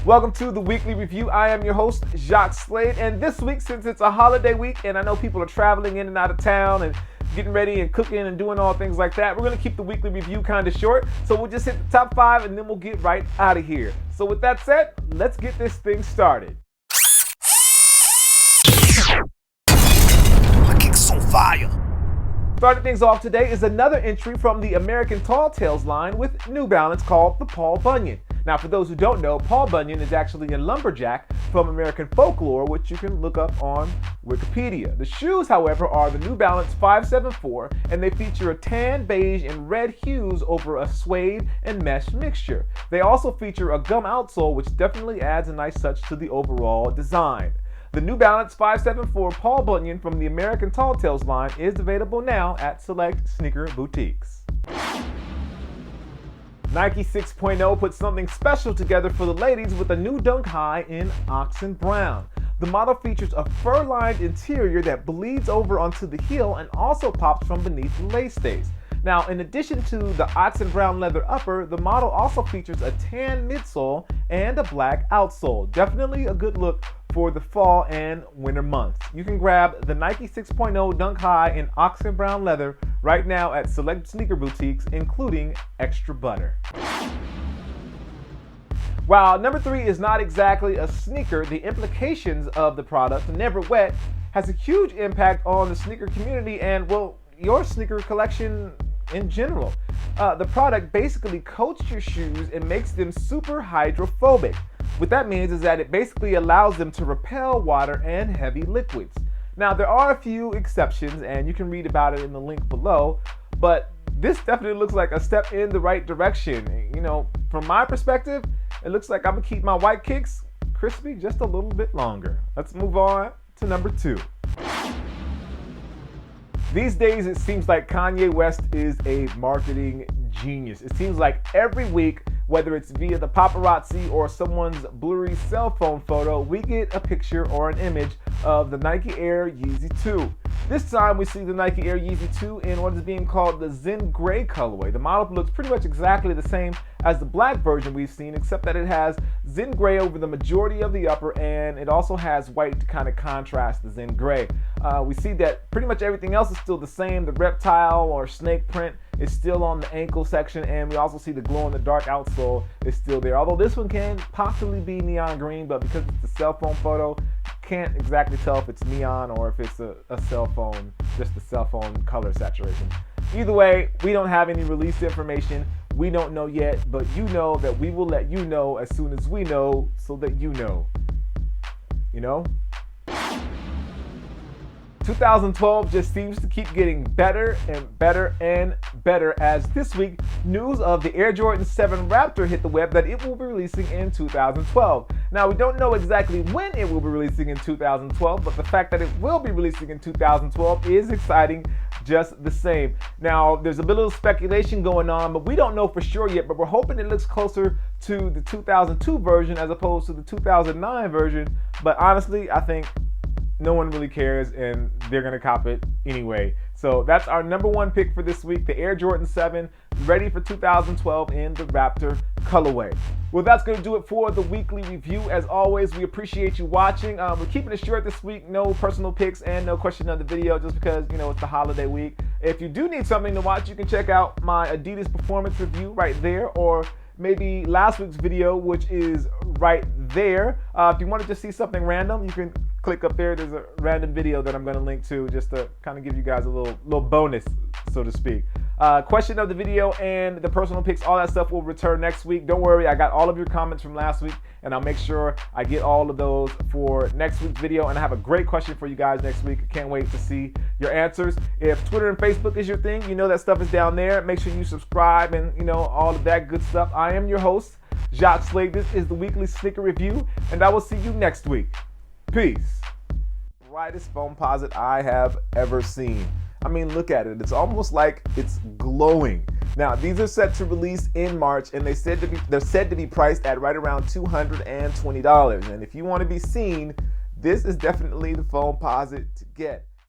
Welcome to the weekly review. I am your host, Jacques Slade, and this week, since it's a holiday week and I know people are traveling in and out of town and getting ready and cooking and doing all things like that, we're going to keep the weekly review kind of short. So we'll just hit the top 5 and then we'll get right out of here. So with that said, let's get this thing started. My kick's on fire. Starting things off today is another entry from the American Tall Tales line with New Balance called the Paul Bunyan. Now, for those who don't know, Paul Bunyan is actually a lumberjack from American folklore, which you can look up on Wikipedia. The shoes, however, are the New Balance 574, and they feature a tan, beige, and red hues over a suede and mesh mixture. They also feature a gum outsole, which definitely adds a nice touch to the overall design. The New Balance 574 Paul Bunyan from the American Tall Tales line is available now at select sneaker boutiques. Nike 6.0 put something special together for the ladies with a new dunk high in oxen brown. The model features a fur-lined interior that bleeds over onto the heel and also pops from beneath the lace stays. Now, in addition to the oxen brown leather upper, the model also features a tan midsole and a black outsole. Definitely a good look for the fall and winter months. You can grab the Nike 6.0 Dunk High in oxen brown leather right now at select sneaker boutiques, including Extra Butter. While number 3 is not exactly a sneaker, the implications of the product, NeverWet, has a huge impact on the sneaker community and, well, your sneaker collection in general. The product basically coats your shoes and makes them super hydrophobic. What that means is that it basically allows them to repel water and heavy liquids. Now, there are a few exceptions, and you can read about it in the link below, but this definitely looks like a step in the right direction. You know, from my perspective, it looks like I'm gonna keep my white kicks crispy just a little bit longer. Let's move on to number 2. These days, it seems like Kanye West is a marketing genius. It seems like every week, whether it's via the paparazzi or someone's blurry cell phone photo, we get a picture or an image of the Nike Air Yeezy 2. This time we see the Nike Air Yeezy 2 in what is being called the Zen Grey colorway. The model looks pretty much exactly the same as the black version we've seen, except that it has Zen Grey over the majority of the upper, and it also has white to kind of contrast the Zen Grey. We see that pretty much everything else is still the same. The reptile or snake print is still on the ankle section, and we also see the glow-in-the-dark outsole is still there. Although this one can possibly be neon green, but because it's a cell phone photo, can't exactly tell if it's neon or if it's a cell phone, just the cell phone color saturation. Either way, we don't have any release information. We don't know yet, but you know that we will let you know as soon as we know, so that you know. You know? 2012 just seems to keep getting better and better and better, as this week news of the Air Jordan 7 Raptor hit the web that it will be releasing in 2012. Now, we don't know exactly when it will be releasing in 2012, but the fact that it will be releasing in 2012 is exciting just the same. Now, there's a bit of speculation going on, but we don't know for sure yet, but we're hoping it looks closer to the 2002 version as opposed to the 2009 version. But honestly, I think no one really cares, and they're gonna cop it anyway. So that's our number 1 pick for this week, the Air Jordan 7, ready for 2012 in the Raptor colorway. Well, that's gonna do it for the weekly review. As always, we appreciate you watching. We're keeping it short this week, no personal picks and no question of the video, just because, you know, it's the holiday week. If you do need something to watch, you can check out my Adidas performance review right there, or maybe last week's video, which is right there. If you want to just see something random, you can click up there. There's a random video that I'm going to link to just to kind of give you guys a little bonus, so to speak. Question of the video and the personal picks, all that stuff will return next week. Don't worry, I got all of your comments from last week, and I'll make sure I get all of those for next week's video. And I have a great question for you guys next week. I can't wait to see your answers. If Twitter and Facebook is your thing, you know that stuff is down there. Make sure you subscribe and, you know, all of that good stuff. I am your host, Jacques Slade. This is the weekly sneaker review, and I will see you next week. Peace. Brightest foamposite I have ever seen. I mean, look at it. It's almost like it's glowing. Now, these are set to release in March, and they're said to be priced at right around $220. And if you want to be seen, this is definitely the foamposite to get.